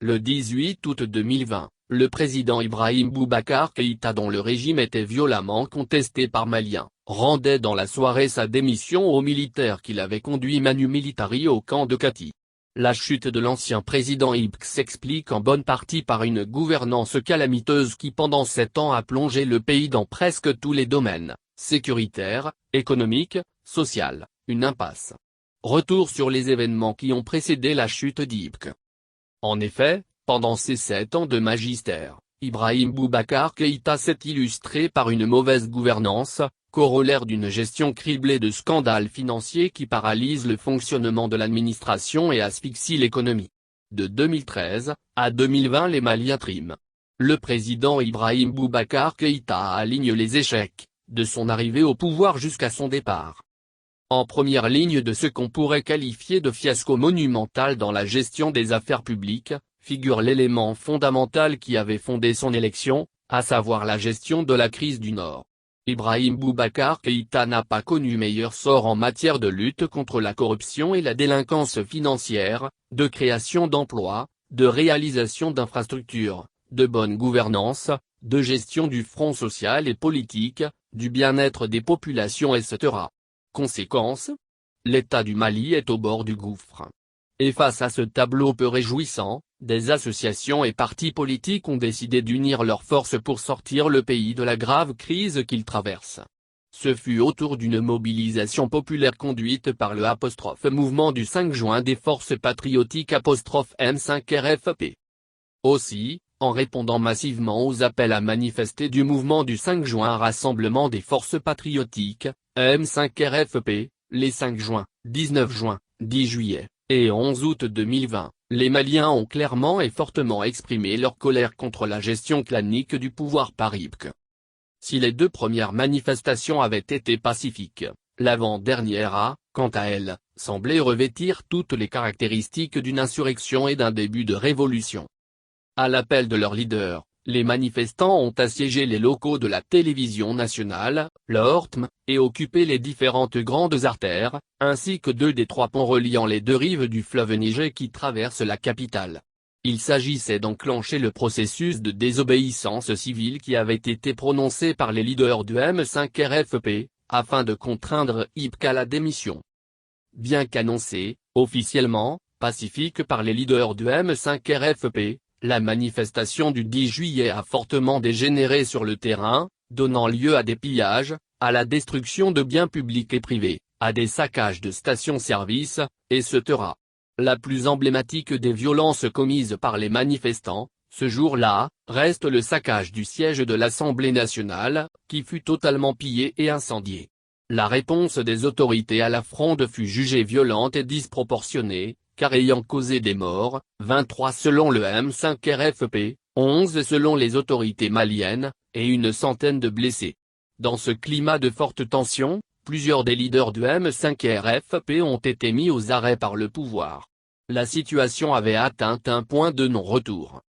Le 18 août 2020, le président Ibrahim Boubacar Keïta, dont le régime était violemment contesté par Maliens, rendait dans la soirée sa démission aux militaires qu'il avait conduit manu militari au camp de Kati. La chute de l'ancien président Ibk s'explique en bonne partie par une gouvernance calamiteuse qui pendant 7 ans a plongé le pays dans presque tous les domaines, sécuritaire, économique, social, une impasse. Retour sur les événements qui ont précédé la chute d'Ibk. En effet, pendant ces 7 ans de magistère, Ibrahim Boubacar Keïta s'est illustré par une mauvaise gouvernance, corollaire d'une gestion criblée de scandales financiers qui paralysent le fonctionnement de l'administration et asphyxie l'économie. De 2013 à 2020, les Maliens triment. Le président Ibrahim Boubacar Keïta aligne les échecs, de son arrivée au pouvoir jusqu'à son départ. En première ligne de ce qu'on pourrait qualifier de fiasco monumental dans la gestion des affaires publiques, figure l'élément fondamental qui avait fondé son élection, à savoir la gestion de la crise du Nord. Ibrahim Boubacar Keïta n'a pas connu meilleur sort en matière de lutte contre la corruption et la délinquance financière, de création d'emplois, de réalisation d'infrastructures, de bonne gouvernance, de gestion du front social et politique, du bien-être des populations etc. Conséquence ? L'État du Mali est au bord du gouffre. Et face à ce tableau peu réjouissant, des associations et partis politiques ont décidé d'unir leurs forces pour sortir le pays de la grave crise qu'il traverse. Ce fut autour d'une mobilisation populaire conduite par le mouvement du 5 juin des forces patriotiques M5RFP. Aussi, en répondant massivement aux appels à manifester du mouvement du 5 juin Rassemblement des forces patriotiques, M5RFP, les 5 juin, 19 juin, 10 juillet, et 11 août 2020, les Maliens ont clairement et fortement exprimé leur colère contre la gestion clanique du pouvoir par Ibk. Si les 2 premières manifestations avaient été pacifiques, l'avant-dernière a, quant à elle, semblé revêtir toutes les caractéristiques d'une insurrection et d'un début de révolution. À l'appel de leur leader, les manifestants ont assiégé les locaux de la télévision nationale, l'ORTM, et occupé les différentes grandes artères, ainsi que 2 des 3 ponts reliant les 2 rives du fleuve Niger qui traversent la capitale. Il s'agissait d'enclencher le processus de désobéissance civile qui avait été prononcé par les leaders du M5RFP, afin de contraindre Ibk à la démission. Bien qu'annoncée, officiellement, pacifique par les leaders du M5RFP, la manifestation du 10 juillet a fortement dégénéré sur le terrain, donnant lieu à des pillages, à la destruction de biens publics et privés, à des saccages de stations-service, etc. La plus emblématique des violences commises par les manifestants, ce jour-là, reste le saccage du siège de l'Assemblée nationale, qui fut totalement pillé et incendié. La réponse des autorités à la fronde fut jugée violente et disproportionnée, car ayant causé des morts, 23 selon le M5RFP, 11 selon les autorités maliennes, et une centaine de blessés. Dans ce climat de forte tension, plusieurs des leaders du M5RFP ont été mis aux arrêts par le pouvoir. La situation avait atteint un point de non-retour.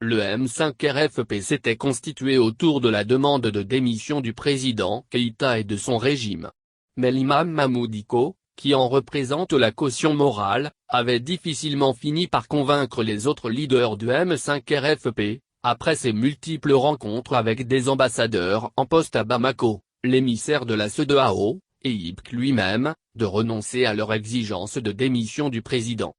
Le M5RFP s'était constitué autour de la demande de démission du président Keïta et de son régime. Mais l'imam Mahmoud Dicko, qui en représente la caution morale, avait difficilement fini par convaincre les autres leaders du M5RFP, après ses multiples rencontres avec des ambassadeurs en poste à Bamako, l'émissaire de la CEDEAO, et Ibk lui-même, de renoncer à leur exigence de démission du président.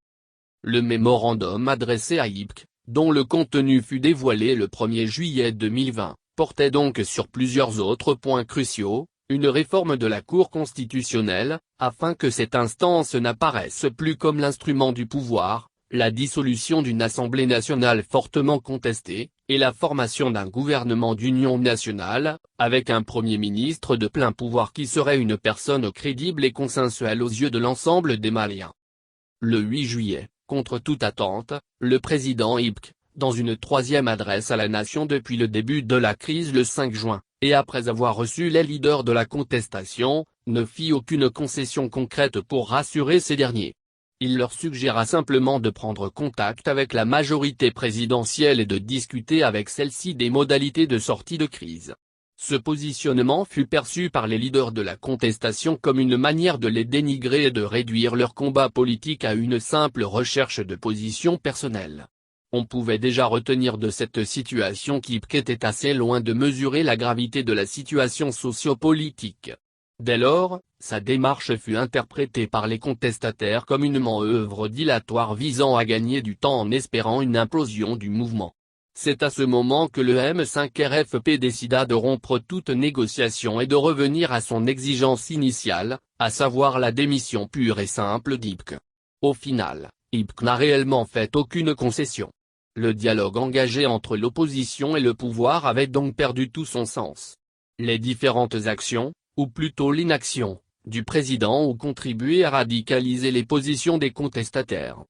Le mémorandum adressé à Ibk, dont le contenu fut dévoilé le 1er juillet 2020, portait donc sur plusieurs autres points cruciaux. Une réforme de la Cour constitutionnelle, afin que cette instance n'apparaisse plus comme l'instrument du pouvoir, la dissolution d'une Assemblée nationale fortement contestée, et la formation d'un gouvernement d'union nationale, avec un Premier ministre de plein pouvoir qui serait une personne crédible et consensuelle aux yeux de l'ensemble des Maliens. Le 8 juillet, contre toute attente, le président Ibk, dans une 3e adresse à la nation depuis le début de la crise le 5 juin, et après avoir reçu les leaders de la contestation, ne fit aucune concession concrète pour rassurer ces derniers. Il leur suggéra simplement de prendre contact avec la majorité présidentielle et de discuter avec celle-ci des modalités de sortie de crise. Ce positionnement fut perçu par les leaders de la contestation comme une manière de les dénigrer et de réduire leur combat politique à une simple recherche de position personnelle. On pouvait déjà retenir de cette situation qu'Ibk était assez loin de mesurer la gravité de la situation sociopolitique. Dès lors, sa démarche fut interprétée par les contestataires comme une manœuvre dilatoire visant à gagner du temps en espérant une implosion du mouvement. C'est à ce moment que le M5 RFP décida de rompre toute négociation et de revenir à son exigence initiale, à savoir la démission pure et simple d'Ibk. Au final, Ibk n'a réellement fait aucune concession. Le dialogue engagé entre l'opposition et le pouvoir avait donc perdu tout son sens. Les différentes actions, ou plutôt l'inaction, du président ont contribué à radicaliser les positions des contestataires.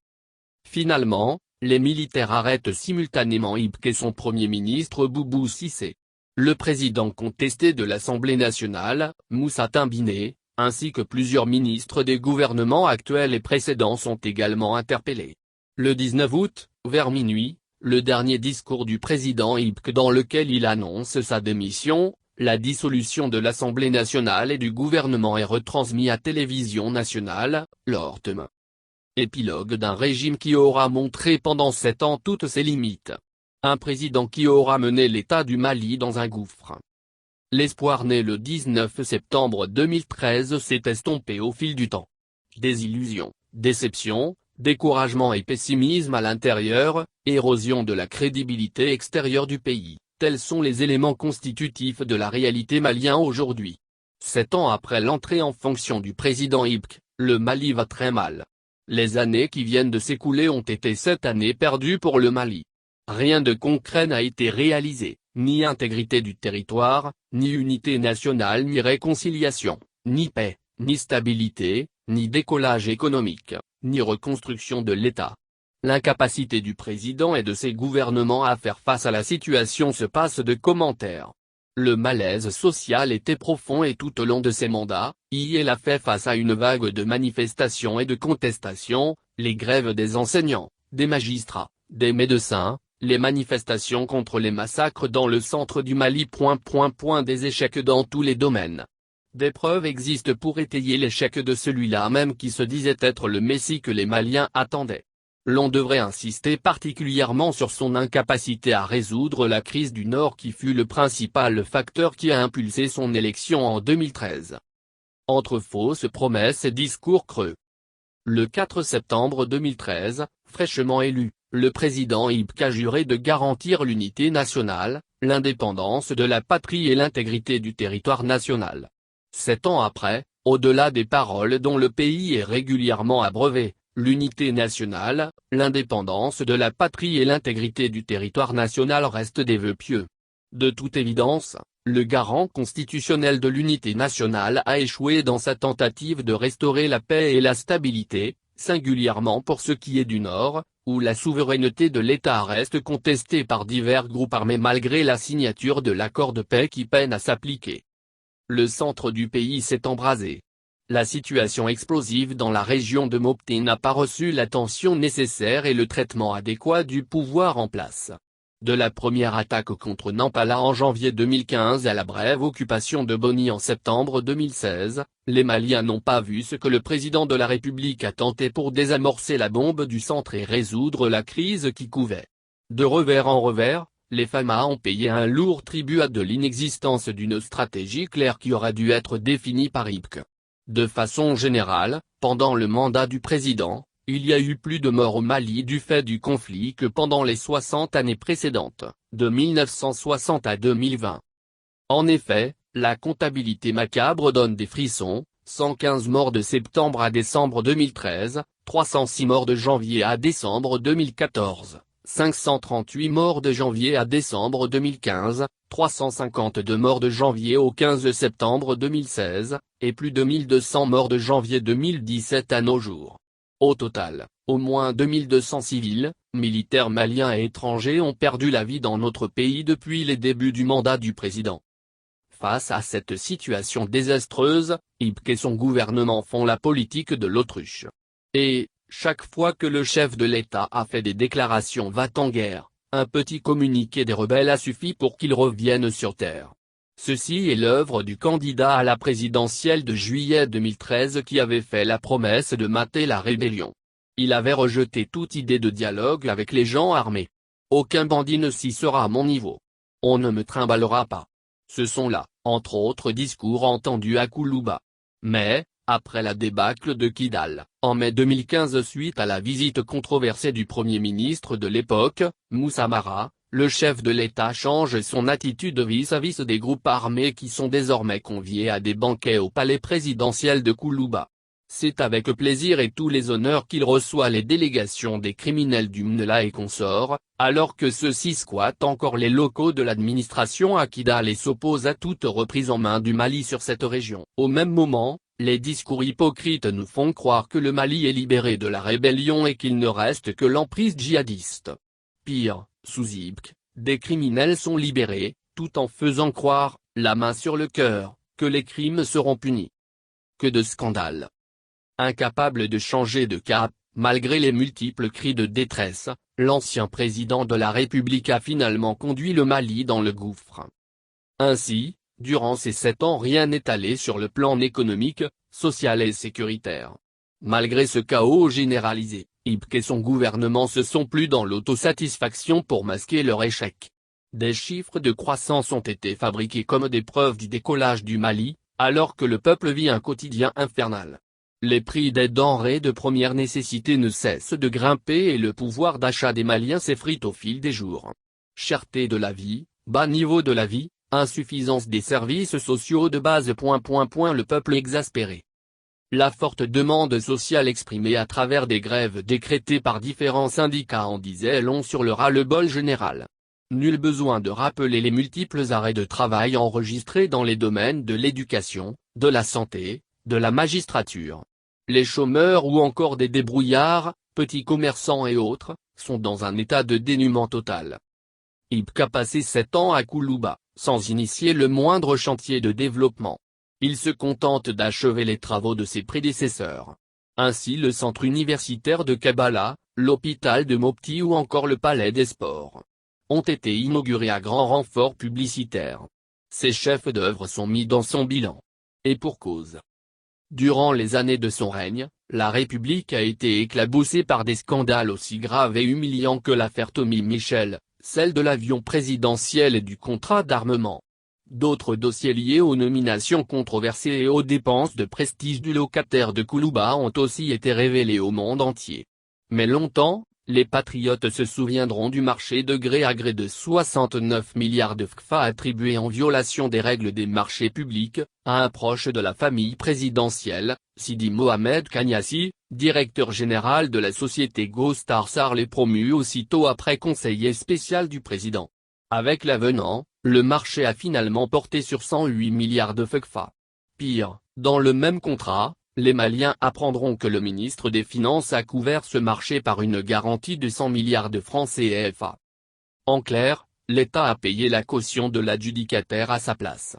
Finalement, les militaires arrêtent simultanément Ibk et son premier ministre Boubou Cissé. Le président contesté de l'Assemblée nationale, Moussa Timbiné, ainsi que plusieurs ministres des gouvernements actuels et précédents sont également interpellés. Le 19 août, vers minuit, le dernier discours du président Ibk dans lequel il annonce sa démission, la dissolution de l'Assemblée nationale et du gouvernement est retransmis à Télévision nationale, l'ORTM. Épilogue d'un régime qui aura montré pendant 7 ans toutes ses limites. Un président qui aura mené l'État du Mali dans un gouffre. L'espoir né le 19 septembre 2013 s'est estompé au fil du temps. Désillusion, déception, découragement et pessimisme à l'intérieur, érosion de la crédibilité extérieure du pays, tels sont les éléments constitutifs de la réalité malienne aujourd'hui. 7 ans après l'entrée en fonction du président Ibk, le Mali va très mal. Les années qui viennent de s'écouler ont été 7 années perdues pour le Mali. Rien de concret n'a été réalisé, ni intégrité du territoire, ni unité nationale ni réconciliation, ni paix, ni stabilité, ni décollage économique, ni reconstruction de l'État. L'incapacité du président et de ses gouvernements à faire face à la situation se passe de commentaires. Le malaise social était profond et tout au long de ses mandats, il a fait face à une vague de manifestations et de contestations, les grèves des enseignants, des magistrats, des médecins, les manifestations contre les massacres dans le centre du Mali. Des échecs dans tous les domaines. Des preuves existent pour étayer l'échec de celui-là même qui se disait être le Messie que les Maliens attendaient. L'on devrait insister particulièrement sur son incapacité à résoudre la crise du Nord qui fut le principal facteur qui a impulsé son élection en 2013. Entre fausses promesses et discours creux. Le 4 septembre 2013, fraîchement élu, le président Ibk a juré de garantir l'unité nationale, l'indépendance de la patrie et l'intégrité du territoire national. 7 ans après, au-delà des paroles dont le pays est régulièrement abreuvé, l'unité nationale, l'indépendance de la patrie et l'intégrité du territoire national restent des vœux pieux. De toute évidence, le garant constitutionnel de l'unité nationale a échoué dans sa tentative de restaurer la paix et la stabilité, singulièrement pour ce qui est du Nord, où la souveraineté de l'État reste contestée par divers groupes armés malgré la signature de l'accord de paix qui peine à s'appliquer. Le centre du pays s'est embrasé. La situation explosive dans la région de Mopti n'a pas reçu l'attention nécessaire et le traitement adéquat du pouvoir en place. De la première attaque contre Nampala en janvier 2015 à la brève occupation de Boni en septembre 2016, les Maliens n'ont pas vu ce que le président de la République a tenté pour désamorcer la bombe du centre et résoudre la crise qui couvait. De revers en revers, les FAMA ont payé un lourd tribut à de l'inexistence d'une stratégie claire qui aurait dû être définie par Ibk. De façon générale, pendant le mandat du président, il y a eu plus de morts au Mali du fait du conflit que pendant les 60 années précédentes, de 1960 à 2020. En effet, la comptabilité macabre donne des frissons, 115 morts de septembre à décembre 2013, 306 morts de janvier à décembre 2014. 538 morts de janvier à décembre 2015, 352 morts de janvier au 15 septembre 2016, et plus de 1200 morts de janvier 2017 à nos jours. Au total, au moins 2200 civils, militaires maliens et étrangers ont perdu la vie dans notre pays depuis les débuts du mandat du président. Face à cette situation désastreuse, Ibk et son gouvernement font la politique de l'autruche. Et, chaque fois que le chef de l'État a fait des déclarations va-t-en-guerre, un petit communiqué des rebelles a suffi pour qu'ils reviennent sur terre. Ceci est l'œuvre du candidat à la présidentielle de juillet 2013 qui avait fait la promesse de mater la rébellion. Il avait rejeté toute idée de dialogue avec les gens armés. Aucun bandit ne s'y sera à mon niveau. On ne me trimballera pas. Ce sont là, entre autres discours entendus à Koulouba. Mais, après la débâcle de Kidal, en mai 2015 suite à la visite controversée du Premier ministre de l'époque, Moussa Mara, le chef de l'État change son attitude vis-à-vis des groupes armés qui sont désormais conviés à des banquets au palais présidentiel de Koulouba. C'est avec plaisir et tous les honneurs qu'il reçoit les délégations des criminels du MNLA et consorts, alors que ceux-ci squattent encore les locaux de l'administration à Kidal et s'opposent à toute reprise en main du Mali sur cette région. Au même moment, les discours hypocrites nous font croire que le Mali est libéré de la rébellion et qu'il ne reste que l'emprise djihadiste. Pire, sous IBK, des criminels sont libérés, tout en faisant croire, la main sur le cœur, que les crimes seront punis. Que de scandales! Incapable de changer de cap, malgré les multiples cris de détresse, l'ancien président de la République a finalement conduit le Mali dans le gouffre. Ainsi, durant ces 7 ans rien n'est allé sur le plan économique, social et sécuritaire. Malgré ce chaos généralisé, IBK et son gouvernement se sont plu dans l'autosatisfaction pour masquer leur échec. Des chiffres de croissance ont été fabriqués comme des preuves du décollage du Mali, alors que le peuple vit un quotidien infernal. Les prix des denrées de première nécessité ne cessent de grimper et le pouvoir d'achat des Maliens s'effrite au fil des jours. Cherté de la vie, bas niveau de la vie, insuffisance des services sociaux de base. Le peuple exaspéré. La forte demande sociale exprimée à travers des grèves décrétées par différents syndicats en disait long sur le ras-le-bol général. Nul besoin de rappeler les multiples arrêts de travail enregistrés dans les domaines de l'éducation, de la santé, de la magistrature. Les chômeurs ou encore des débrouillards, petits commerçants et autres, sont dans un état de dénuement total. IBK a passé 7 ans à Koulouba, sans initier le moindre chantier de développement. Il se contente d'achever les travaux de ses prédécesseurs. Ainsi le centre universitaire de Kabala, l'hôpital de Mopti ou encore le palais des sports ont été inaugurés à grand renfort publicitaire. Ces chefs d'œuvre sont mis dans son bilan. Et pour cause. Durant les années de son règne, la République a été éclaboussée par des scandales aussi graves et humiliants que l'affaire Tommy Michel, celle de l'avion présidentiel et du contrat d'armement. D'autres dossiers liés aux nominations controversées et aux dépenses de prestige du locataire de Koulouba ont aussi été révélés au monde entier. Mais longtemps, les patriotes se souviendront du marché de gré à gré de 69 milliards de FCFA attribués en violation des règles des marchés publics, à un proche de la famille présidentielle, Sidi Mohamed Kanyassi, directeur général de la société Gostar Sarl promu aussitôt après conseiller spécial du président. Avec l'avenant, le marché a finalement porté sur 108 milliards de FCFA. Pire, dans le même contrat, les Maliens apprendront que le ministre des Finances a couvert ce marché par une garantie de 100 milliards de francs CFA. En clair, l'État a payé la caution de l'adjudicataire à sa place.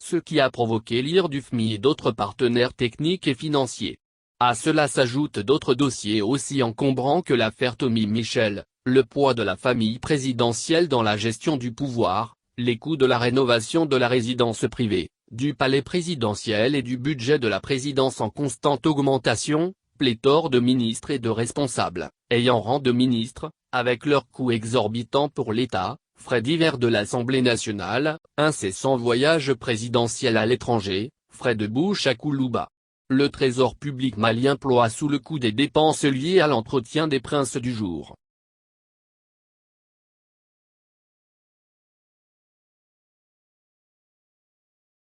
Ce qui a provoqué l'ire du FMI et d'autres partenaires techniques et financiers. À cela s'ajoutent d'autres dossiers aussi encombrants que l'affaire Tommy Michel, le poids de la famille présidentielle dans la gestion du pouvoir, les coûts de la rénovation de la résidence privée, du palais présidentiel et du budget de la présidence en constante augmentation, pléthore de ministres et de responsables, ayant rang de ministres, avec leurs coûts exorbitants pour l'État, frais divers de l'Assemblée nationale, incessants voyages présidentiels à l'étranger, frais de bouche à Koulouba. Le trésor public malien ploie sous le coup des dépenses liées à l'entretien des princes du jour.